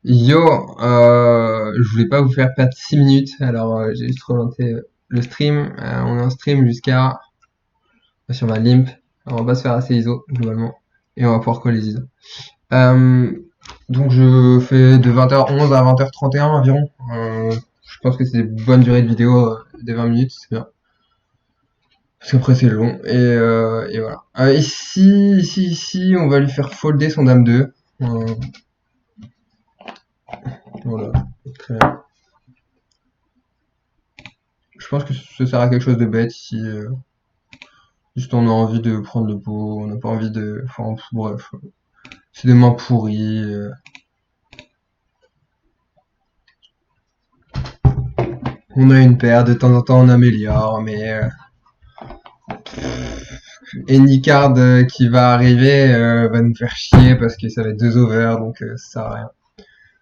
Yo, je voulais pas vous faire perdre 6 minutes, alors j'ai juste relancé le stream. On est en stream jusqu'à sur ma limp. Alors, on va pas se faire assez ISO globalement et on va pouvoir coller les ISO. Euh, donc je fais de 20h11 à 20h31 environ. Je pense que c'est des bonnes durées de vidéo, des 20 minutes, c'est bien. Parce qu'après c'est long et voilà. Ici, on va lui faire folder son dame 2. Voilà, très bien. Je pense que ce sert à quelque chose de bête ici. Juste on a envie de prendre le pot, on n'a pas envie de. Enfin, bref. C'est des mains pourries. On a une paire, de temps en temps on améliore, mais any card qui va arriver va nous faire chier parce que ça va être 2 over, donc ça sert à rien.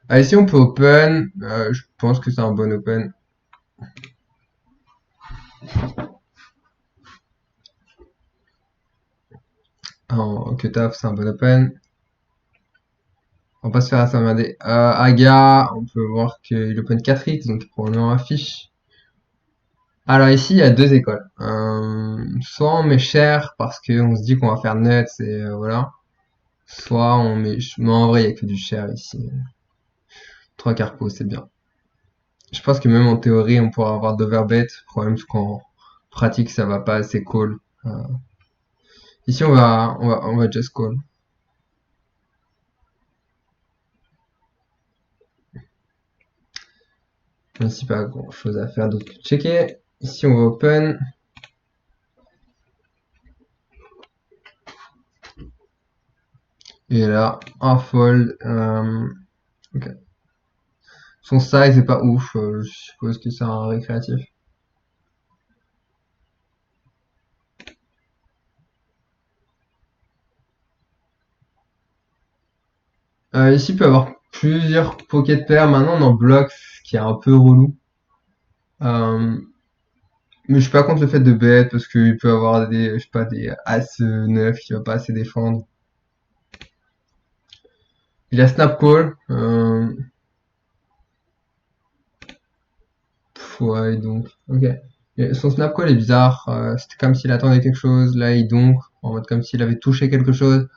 Ah, ici on peut open, je pense que c'est un bon open. En cutoff c'est un bon open. On va pas se faire assommer. Aga, on peut voir qu'il open 4x, donc probablement affiche. Alors ici, il y a deux écoles. Soit on met cher parce qu'on se dit qu'on va faire nuts et voilà. Soit on met... Mais en vrai, il y a que du cher ici. 3 carpos, c'est bien. Je pense que même en théorie, on pourra avoir d'overbet. Le problème, c'est qu'en pratique, ça va pas assez call. Euh, Ici, on va just call. Ici, pas grand chose à faire d'autre que checker. Ici, on va open. Et là, un fold. Ok. Son size est pas ouf. Je suppose que c'est un récréatif. Ici, il peut y avoir plusieurs pocket pairs. Maintenant, on en bloque, ce qui est un peu relou. Euh, mais je suis pas contre le fait de bet parce qu'il peut y avoir des, je sais pas, des As 9 qui va pas assez défendre. Il a snap call. Ouais, donc, ok. Et son snap call est bizarre. C'était comme s'il attendait quelque chose. Là, il donc, en mode comme s'il avait touché quelque chose.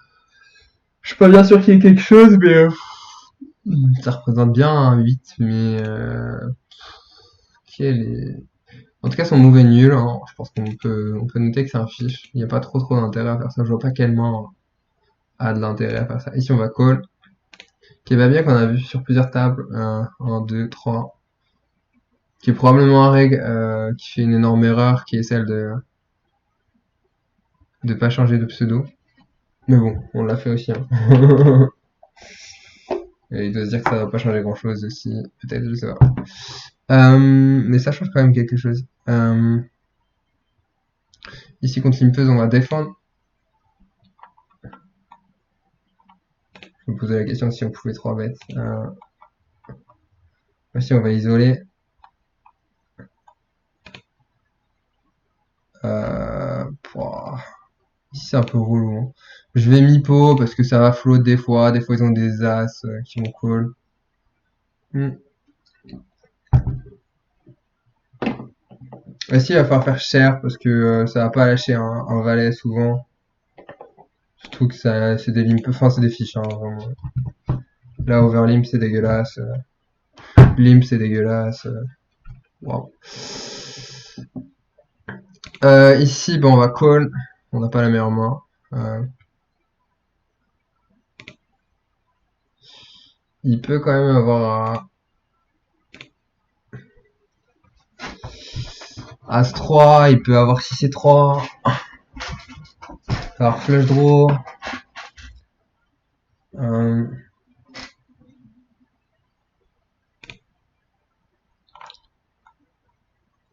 Je suis pas bien sûr qu'il y ait quelque chose, mais ça représente bien un 8, mais quel est... En tout cas, son move est nul, hein. Je pense qu'on peut noter que c'est un fiche. Il n'y a pas trop d'intérêt à faire ça. Je vois pas quelle main a de l'intérêt à faire ça. Ici, on va call. Qui va bien qu'on a vu sur plusieurs tables. 1, 2, 3. Qui est probablement un reg qui fait une énorme erreur, qui est celle de pas changer de pseudo. Mais bon, on l'a fait aussi, hein. Et il doit se dire que ça va pas changer grand chose aussi. Peut-être, je sais pas. Mais ça change quand même quelque chose. Ici, contre l'impeuse, on va défendre. Je me posais la question si on pouvait 3 bêtes. Ici, on va isoler. Ici, c'est un peu relou, hein. Je vais mi-pot parce que ça va float des fois. Des fois, ils ont des as qui vont call. Ici, il va falloir faire cher parce que ça va pas lâcher un valet souvent. Surtout que ça, c'est des limp, enfin, c'est des fiches, hein, vraiment. Là, overlimp, c'est dégueulasse. Limp, c'est dégueulasse. Wow. Ici, bon, on va call. On n'a pas la meilleure main. Il peut quand même avoir un As-3, il peut avoir 6 et 3. Alors flush draw.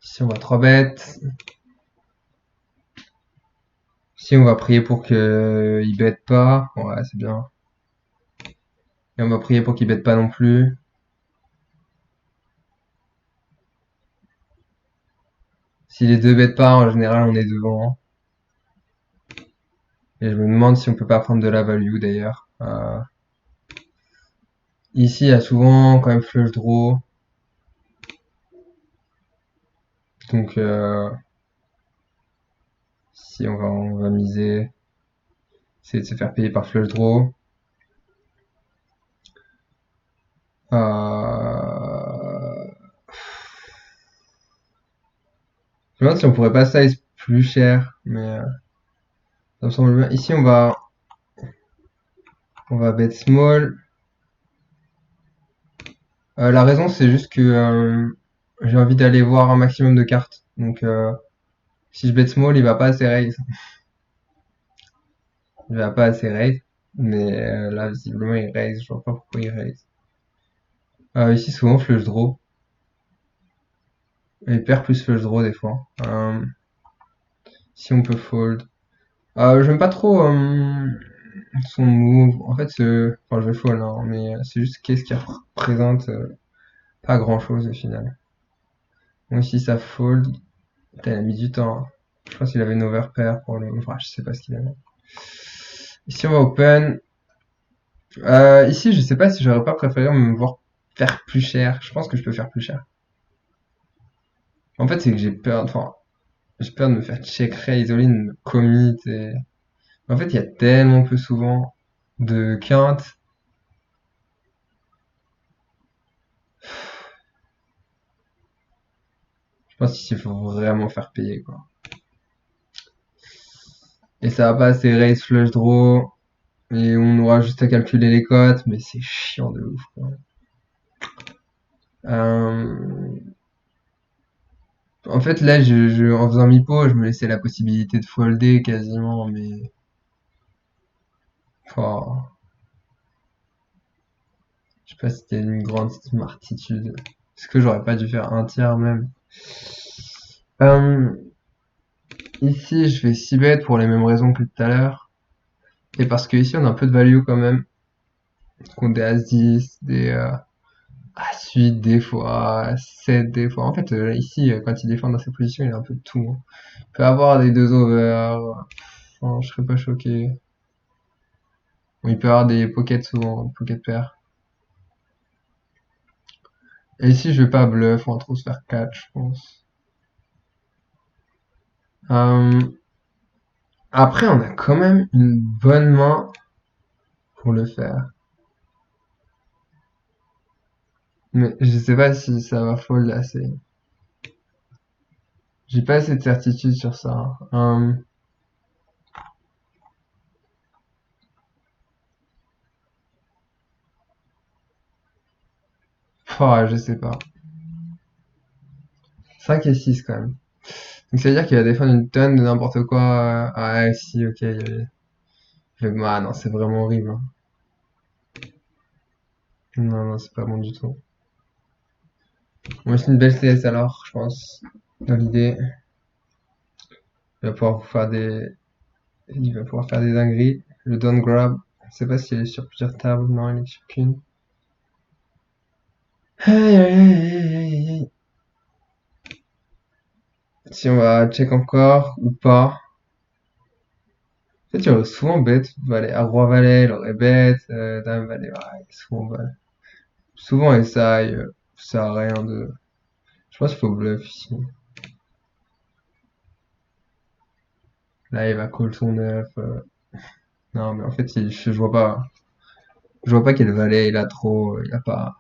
Ici, on va 3 bêtes. Ici, on va prier pour qu'il bête pas. Ouais, c'est bien. Et on va prier pour qu'il bête pas non plus. Si les deux bêtent pas, en général, on est devant. Et je me demande si on peut pas prendre de la value d'ailleurs. Ici, il y a souvent quand même flush draw. Donc, si on va miser, c'est de se faire payer par flush draw. Je me demande si on pourrait pas size plus cher, mais ça me semble bien. Ici, on va bet small. La raison, c'est juste que j'ai envie d'aller voir un maximum de cartes. Donc, si je bet small, il va pas assez raise. Il va pas assez raise. Mais là, visiblement, il raise. Je vois pas pourquoi il raise. Ici, souvent, flush draw. Et pair plus flush draw, des fois. Si on peut fold. J'aime pas trop son move. En fait, enfin, je vais fold, hein, mais c'est juste qu'est-ce qu'il représente. Pas grand-chose, au final. Bon, ici, ça fold. Putain, il a mis du temps, hein. Je pense qu'il avait une overpair pour le... Enfin, je sais pas ce qu'il avait. Ici, on va open. Ici, je sais pas si j'aurais pas préféré me voir faire plus cher. Je pense que je peux faire plus cher. En fait, c'est que j'ai peur, enfin, j'ai peur de me faire check raise all in, commit et... En fait, il y a tellement peu souvent de quintes. Je pense qu'il faut vraiment faire payer, quoi. Et ça va pas assez raise flush draw. Et on aura juste à calculer les cotes, mais c'est chiant de ouf, quoi. Euh, En fait, là, en faisant mi-pot, je me laissais la possibilité de folder quasiment, mais... Enfin, je sais pas si c'était une grande smartitude. Est-ce que j'aurais pas dû faire un tiers même? Euh, Ici, je vais 6 bet pour les mêmes raisons que tout à l'heure. Et parce que ici, on a un peu de value quand même. Contre des As-10, des As-8 des fois, As-7 des fois. En fait, ici, quand il défend dans ses positions, il a un peu de tout, hein. Il peut avoir des deux over. Enfin, je serais pas choqué. Bon, il peut avoir des pockets souvent, pocket pair. Et ici, je vais pas bluff, on va trop se faire catch, je pense. Euh, Après, on a quand même une bonne main pour le faire. Mais je sais pas si ça va fold assez. J'ai pas assez de certitude sur ça, hein. Je sais pas. 5 et 6 quand même. Donc ça veut dire qu'il va défendre une tonne de n'importe quoi. Ah si, ok. Ah non, c'est vraiment horrible, hein. Non, non, c'est pas bon du tout. Moi, c'est une belle CS alors, je pense. Dans l'idée. Il va pouvoir vous faire des... Il va pouvoir faire des dingueries. Le down grab. Je sais pas s'il est sur plusieurs tables. Non, il est sur qu'une. Aïe, aïe, aïe, aïe, aïe, aïe. Si on va check encore ou pas. En fait, il aurait souvent bête. Valet, à roi valet, il aurait bête. Dame valet, ouais, souvent valet. Souvent essaye. Ça sert à rien de... Je pense qu'il faut bluff ici. Là, il va call son neuf. Non, mais en fait, je vois pas. Je vois pas quel valet il a trop. Il a pas.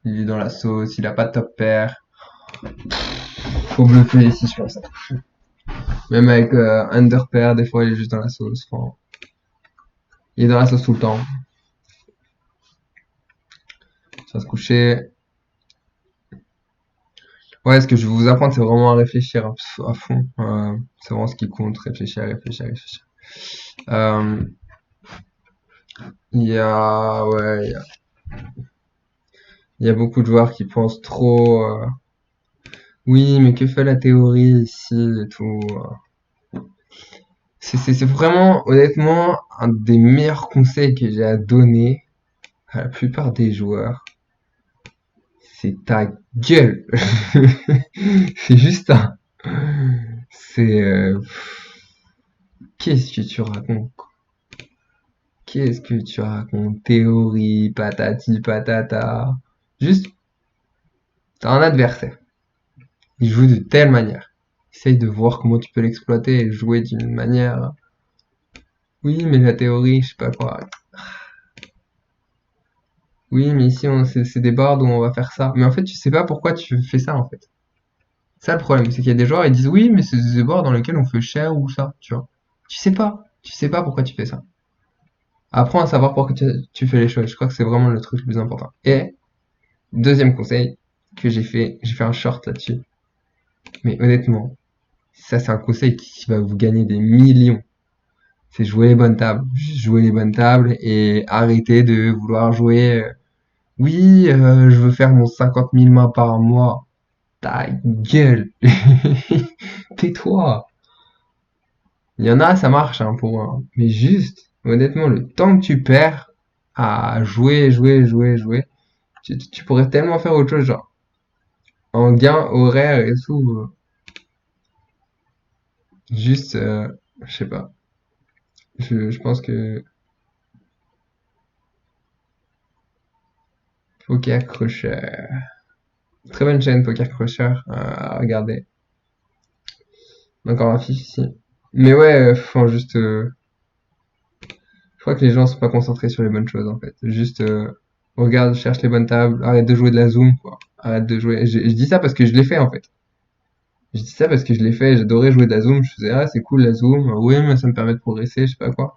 Il est dans la sauce. Il a pas de top pair. Faut bluffer ici, je pense. Même avec under pair, des fois, il est juste dans la sauce. Enfin, il est dans la sauce tout le temps. Ça va se coucher. Ouais, ce que je vais vous apprendre, c'est vraiment à réfléchir à fond. C'est vraiment ce qui compte, réfléchir, réfléchir, réfléchir. Euh, ouais, il y a beaucoup de joueurs qui pensent trop. Oui, mais que fait la théorie ici et tout. C'est vraiment, honnêtement, un des meilleurs conseils que j'ai à donner à la plupart des joueurs. C'est ta gueule. C'est juste un. C'est. Qu'est-ce que tu racontes? qu'est-ce que tu racontes? Théorie, patati patata. Juste, t'as un adversaire. Il joue de telle manière. Essaye de voir comment tu peux l'exploiter et jouer d'une manière. Oui, mais la théorie, je sais pas quoi. Oui, mais ici, c'est des boards où on va faire ça. Mais en fait, tu sais pas pourquoi tu fais ça, en fait. Ça, le problème, c'est qu'il y a des joueurs, ils disent oui, mais c'est des boards dans lesquels on fait cher ou ça, tu vois. Tu sais pas. Tu sais pas pourquoi tu fais ça. Apprends à savoir pourquoi tu fais les choses. Je crois que c'est vraiment le truc le plus important. Et, deuxième conseil que j'ai fait un short là-dessus. Mais honnêtement, ça, c'est un conseil qui va vous gagner des millions. C'est jouer les bonnes tables. Juste jouer les bonnes tables et arrêter de vouloir jouer. Oui, je veux faire mon 50 000 mains par mois. Ta gueule. Tais-toi. Il y en a, ça marche hein, pour moi. Mais juste, honnêtement, le temps que tu perds à jouer, tu pourrais tellement faire autre chose, genre en gain horaire et tout. Juste, je sais pas. Je pense que Poker Crusher. Très bonne chaîne Poker Crusher à regarder. Encore un fiche ici. Mais ouais, faut juste. Je crois que les gens sont pas concentrés sur les bonnes choses en fait. Juste regarde, cherche les bonnes tables, arrête de jouer de la zoom, quoi. Arrête de jouer. Je dis ça parce que je l'ai fait en fait. Je dis ça parce que je l'ai fait, j'adorais jouer de la zoom, je faisais ah c'est cool la zoom, oui mais ça me permet de progresser, je sais pas quoi.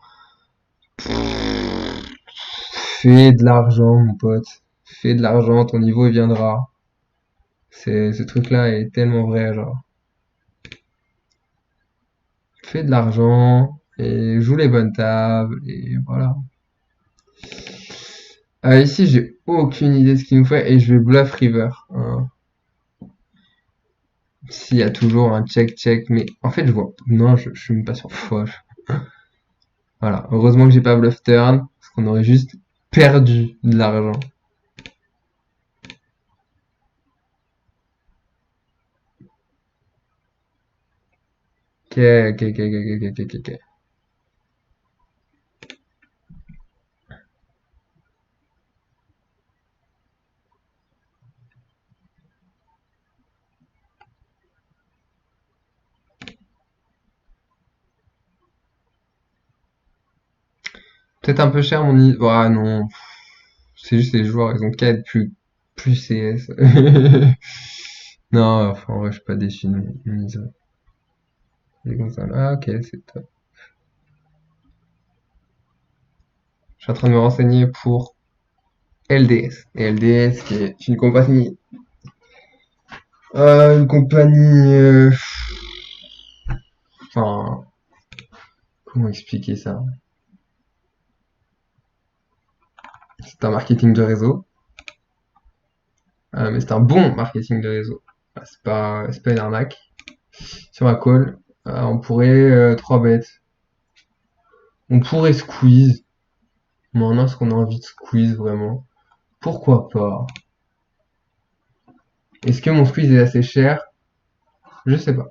Fais de l'argent mon pote, fais de l'argent, ton niveau il viendra. C'est ce truc là est tellement vrai genre. Fais de l'argent et joue les bonnes tables et voilà. Ici j'ai aucune idée de ce qu'il nous fait et je vais bluff river. Hein. S'il y a toujours un check, mais en fait je vois. Non, je suis même pas sur foche. Voilà. Heureusement que j'ai pas bluff turn, parce qu'on aurait juste perdu de l'argent. Ok, ok. Peut-être un peu cher mon i. Ah non. C'est juste les joueurs, ils ont qu'à être plus CS. Non, enfin, en vrai, je suis pas déçu de mon mise. Les consoles. Ah, ok, c'est top. Je suis en train de me renseigner pour LDS. Et LDS, qui est une compagnie, enfin, comment expliquer ça? C'est un marketing de réseau, mais c'est un bon marketing de réseau. C'est pas une arnaque. Sur ma call, on pourrait 3 bêtes. On pourrait squeeze. Maintenant, est-ce qu'on a envie de squeeze vraiment? Pourquoi pas? Est-ce que mon squeeze est assez cher? Je sais pas.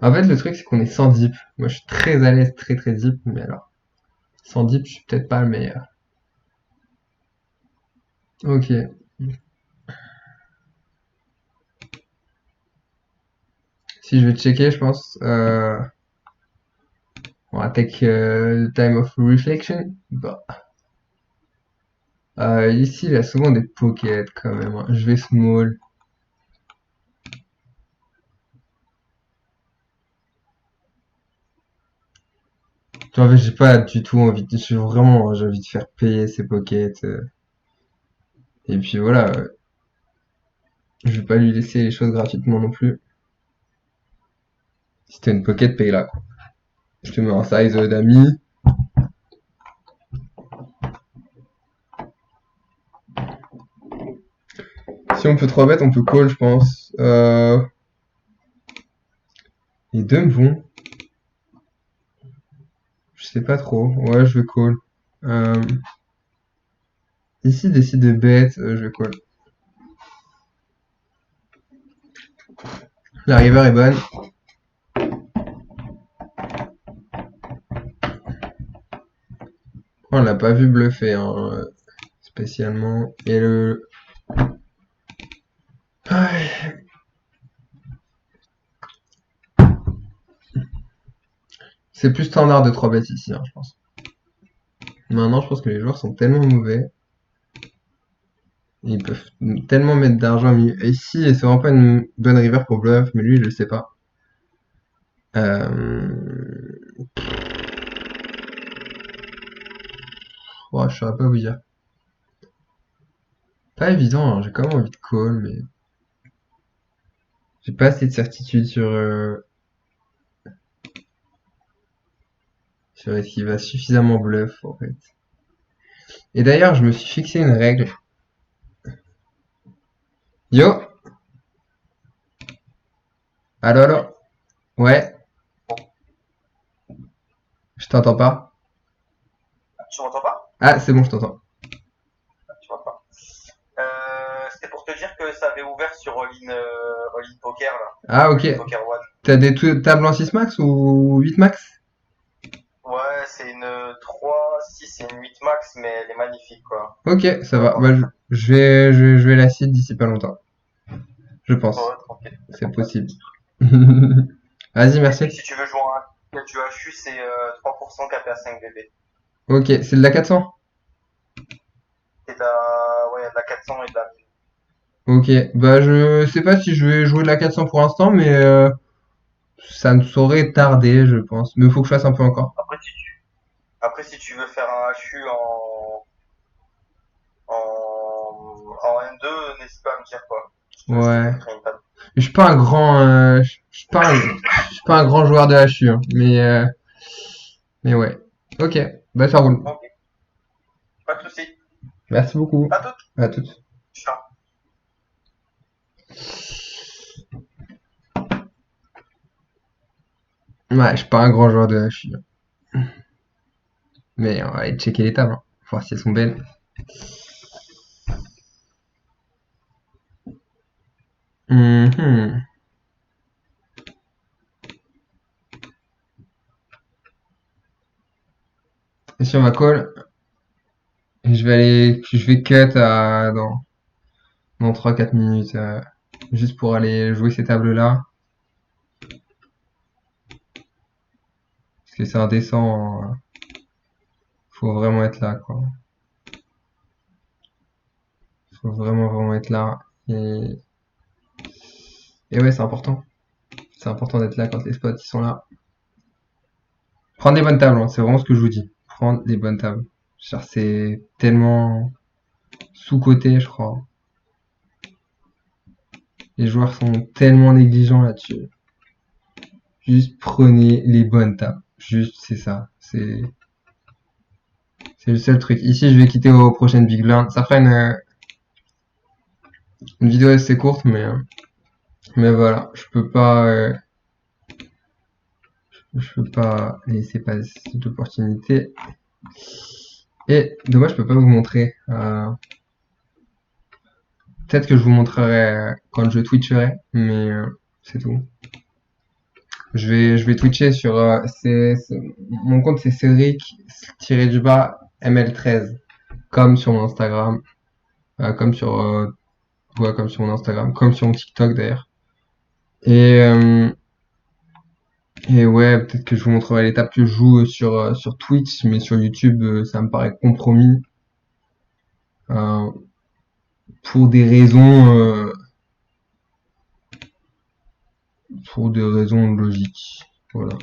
En fait, le truc, c'est qu'on est sans dip. Moi, je suis très à l'aise, très dip, mais alors, sans dip, je suis peut-être pas le meilleur. Ok. Si je vais checker, je pense, on va take time of reflection. Bah. Ici, il y a souvent des pockets quand même. Hein. Je vais small. En fait, j'ai pas du tout envie de, j'ai envie de faire payer ces pockets. Et puis voilà, je vais pas lui laisser les choses gratuitement non plus. Si t'as une pocket, paye-la, quoi. Je te mets un size d'amis. Si on peut 3 bêtes, on peut call, je pense. Les deux me vont. Je sais pas trop. Ouais, je vais call. Euh, Ici, décide de bête, je vais call. La river est bonne. On l'a pas vu bluffer, hein, spécialement. Et le... Ouais. C'est plus standard de 3 bêtes ici, hein, je pense. Maintenant, je pense que les joueurs sont tellement mauvais. Ils peuvent tellement mettre d'argent au milieu. Et ici, c'est vraiment pas une bonne river pour bluff, mais lui, je le sais pas. Euh... Ouais, je saurais pas vous dire. Pas évident, hein, j'ai quand même envie de call, mais j'ai pas assez de certitude sur est-ce qu'il va suffisamment bluff, en fait. Et d'ailleurs, je me suis fixé une règle. Yo! Allo, allo? Ouais, je t'entends pas. Tu m'entends pas? Ah, c'est bon, je t'entends. Tu m'entends pas. C'était pour te dire que ça avait ouvert sur All-in Poker, là. Ah, ok. All-in Poker One. T'as des tables en 6 max ou 8 max? Ouais, c'est une 3, si c'est une 8 max, mais elle est magnifique, quoi. Ok, ça Voilà, va. pour Bah, la je vais la cite d'ici pas longtemps. Je pense. ouais, tranquille. C'est possible. Vas-y, Et puis, merci. si tu veux jouer un du HU, c'est 3% capé à 5 BB. Ok, c'est de la 400? Et de la, ouais, de la 400 et de la 1000. Ok, bah je sais pas si je vais jouer de la 400 pour l'instant, mais ça ne saurait tarder, je pense. Mais il faut que je fasse un peu encore. Après, si tu veux faire un HU en N2, n'hésite pas à me dire, quoi. Je te Ouais. montrerai une table. Je suis pas un grand, je suis pas je suis pas un grand joueur de HU, hein, mais ouais. Ok, bah ça roule. Ok, pas de soucis. Merci beaucoup. À toute. À toutes. Ciao. Ouais, je suis pas un grand joueur de HU, mais on va aller checker les tables, hein, voir si elles sont belles. Mhm. Et si on va call, je vais cut dans 3-4 minutes, juste pour aller jouer ces tables-là. Parce que c'est indécent, faut vraiment être là, quoi. Faut vraiment être là. Et, et ouais, c'est important. C'est important d'être là quand les spots ils sont là. Prendre des bonnes tables, hein, c'est vraiment ce que je vous dis. Prendre des bonnes tables. Genre, c'est tellement sous-coté, je crois. Les joueurs sont tellement négligents là-dessus. Juste prenez les bonnes tables. Juste, c'est ça. C'est le seul truc. Ici, je vais quitter aux prochaines Big Blind. Ça fera une vidéo assez courte, mais voilà. Je peux pas laisser passer cette opportunité. Et dommage, je peux pas vous montrer. Peut-être que je vous montrerai quand je twitcherai, mais c'est tout. Je vais twitcher sur mon compte c'est Cédric ML13 comme sur mon Instagram, comme sur ouais, comme sur mon Instagram, comme sur mon TikTok d'ailleurs. Et et ouais, peut-être que je vous montrerai l'étape que je joue sur Twitch, mais sur YouTube ça me paraît compromis euh, pour pour des raisons logiques. Voilà.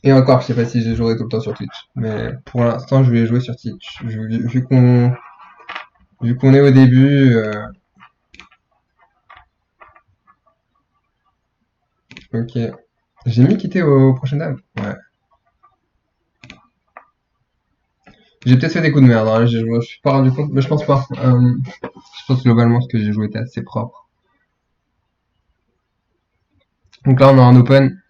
Et encore, je sais pas si je jouerai tout le temps sur Twitch, mais pour l'instant, je vais jouer sur Twitch. Vu qu'on est au début, ok. J'ai mis quitter au prochain table. Ouais. J'ai peut-être fait des coups de merde, hein, je me suis pas rendu compte, mais je pense pas. Je pense globalement ce que j'ai joué était assez propre. Donc là, on a un open,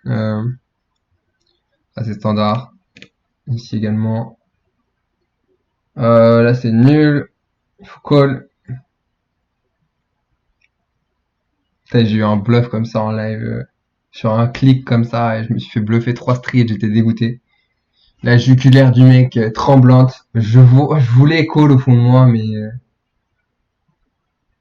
assez standard. Ici également. Là, c'est nul. Il faut call. Putain, j'ai eu un bluff comme ça en live. Sur un clic comme ça, et je me suis fait bluffer 3 streets, j'étais dégoûté. La jugulaire du mec tremblante. Je voulais call au fond de moi, mais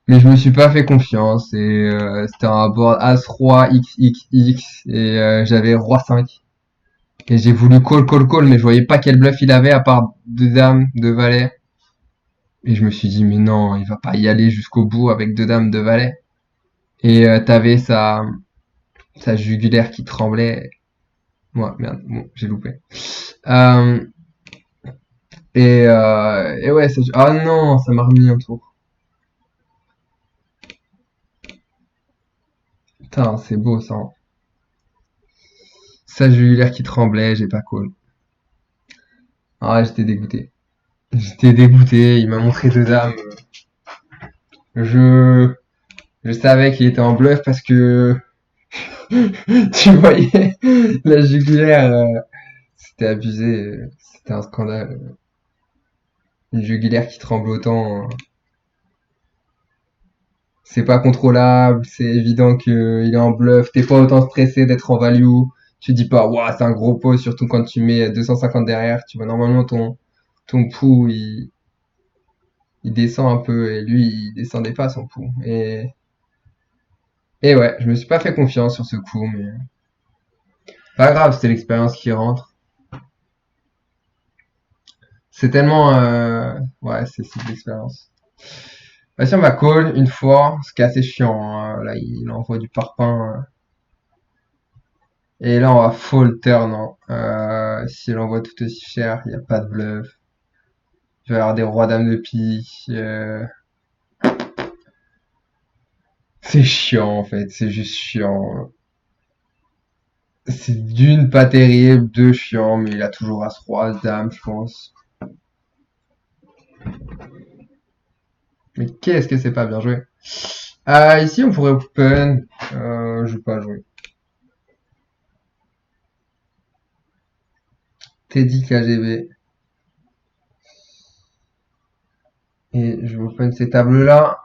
je me suis pas fait confiance. Et c'était un board As-Roi XXX, et j'avais Roi 5. Et j'ai voulu call, mais je voyais pas quel bluff il avait à part deux dames, deux valets. Et je me suis dit, mais non, il va pas y aller jusqu'au bout avec deux dames, deux valets. Et t'avais sa jugulaire qui tremblait. Ouais, merde, bon, j'ai loupé. Euh, et ouais, ah non, ça m'a remis un tour. Putain, c'est beau ça, hein. Sa jugulaire qui tremblait, j'ai pas call. Ah, j'étais dégoûté. J'étais dégoûté, il m'a montré deux dames. Je, je savais qu'il était en bluff parce que tu voyais la jugulaire, c'était abusé, c'était un scandale. Une jugulaire qui tremble autant, c'est pas contrôlable, c'est évident qu'il est en bluff, t'es pas autant stressé d'être en value, tu dis pas, waouh, c'est un gros pot, surtout quand tu mets 250 derrière, tu vois, normalement ton pouls, il descend un peu, et lui, il descendait pas son pouls. Et ouais, je me suis pas fait confiance sur ce coup, mais pas grave, c'était l'expérience qui rentre. C'est tellement, ouais, c'est de l'expérience. Bah, si on va call une fois, ce qui est assez chiant, hein. Là, il envoie du parpaing. Et là, on va full turn, hein. Si elle envoie tout aussi cher, il n'y a pas de bluff. Il va y avoir des rois dames de pique. C'est chiant, en fait. C'est juste chiant. C'est d'une pas terrible, deux chiant, mais il a toujours as-roi, as-dame, je pense. Mais qu'est-ce que c'est pas bien joué. Ici, on pourrait open. Je vais pas jouer. Teddy KGB. Et je vais open ces tables-là.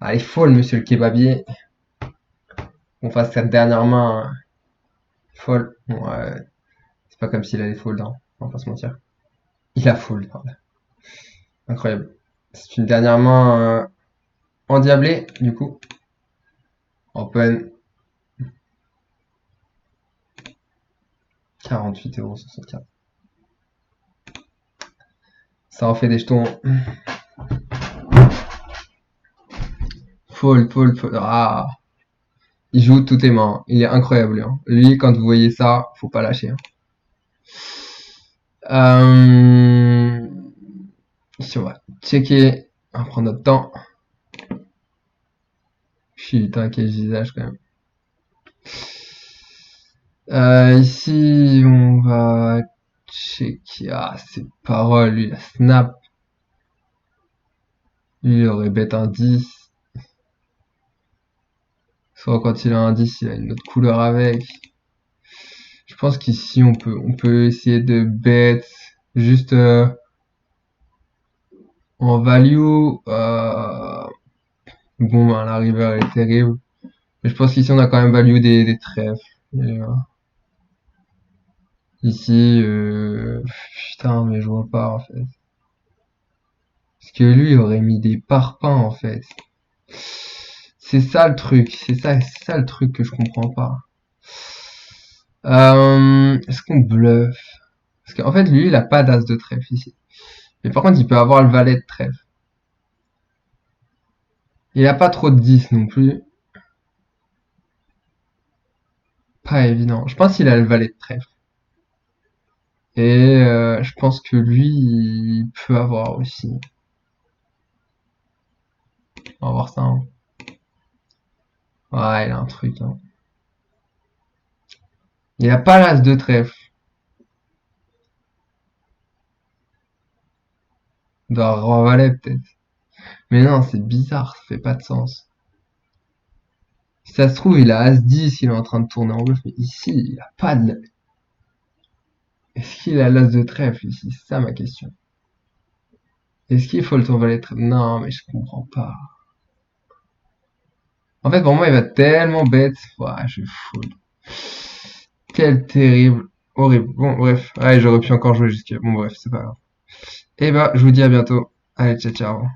Allez, folle, monsieur le kebabier. On fasse cette dernière main, hein. Folle. Bon, c'est pas comme s'il allait fold, hein. On va pas se mentir. Il a fold, pardon. Incroyable. C'est une dernière main endiablée, du coup. Open. 48,64 €. Ça en fait des jetons. Fold. Ah. Il joue toutes les mains. Il est incroyable, hein. Lui, quand vous voyez ça, faut pas lâcher, hein. Si on va checker, on va prendre notre temps. Putain, quel visage quand même. Ici, on va checker. Ah, ses paroles, lui, la snap. Lui, il aurait bet un 10. Soit quand il a un 10, il a une autre couleur avec. Je pense qu'ici, on peut essayer de bet juste en value. Bon, ben, la river est terrible. Mais je pense qu'ici, on a quand même value des trèfles. Et, ici, putain, mais je vois pas, en fait. Parce que lui, il aurait mis des parpaings, en fait. C'est ça le truc, c'est ça le truc que je comprends pas. Est-ce qu'on bluffe? Parce qu'en fait, lui, il a pas d'as de trèfle ici. Mais par contre, il peut avoir le valet de trèfle. Il a pas trop de 10 non plus. Pas évident. Je pense qu'il a le valet de trèfle. Et je pense que lui, il peut avoir aussi. On va voir ça, hein. Ouais, il a un truc, hein. Il a pas l'as de trèfle. Il doit avoir un valet peut-être. Mais non, c'est bizarre, ça fait pas de sens. Si ça se trouve, il a As-10, il est en train de tourner en bluff, mais ici, il a pas de... Est-ce qu'il a l'As de trèfle ici? C'est ça ma question. Est-ce qu'il faut le tour valet de trèfle? Non, mais je comprends pas. En fait, pour moi, il va tellement bête. Ouah, je fold. Quel terrible. Horrible. Bon, bref. Ouais, j'aurais pu encore jouer jusqu'à... Bon, bref, c'est pas grave. Et bah, je vous dis à bientôt. Allez, ciao, ciao.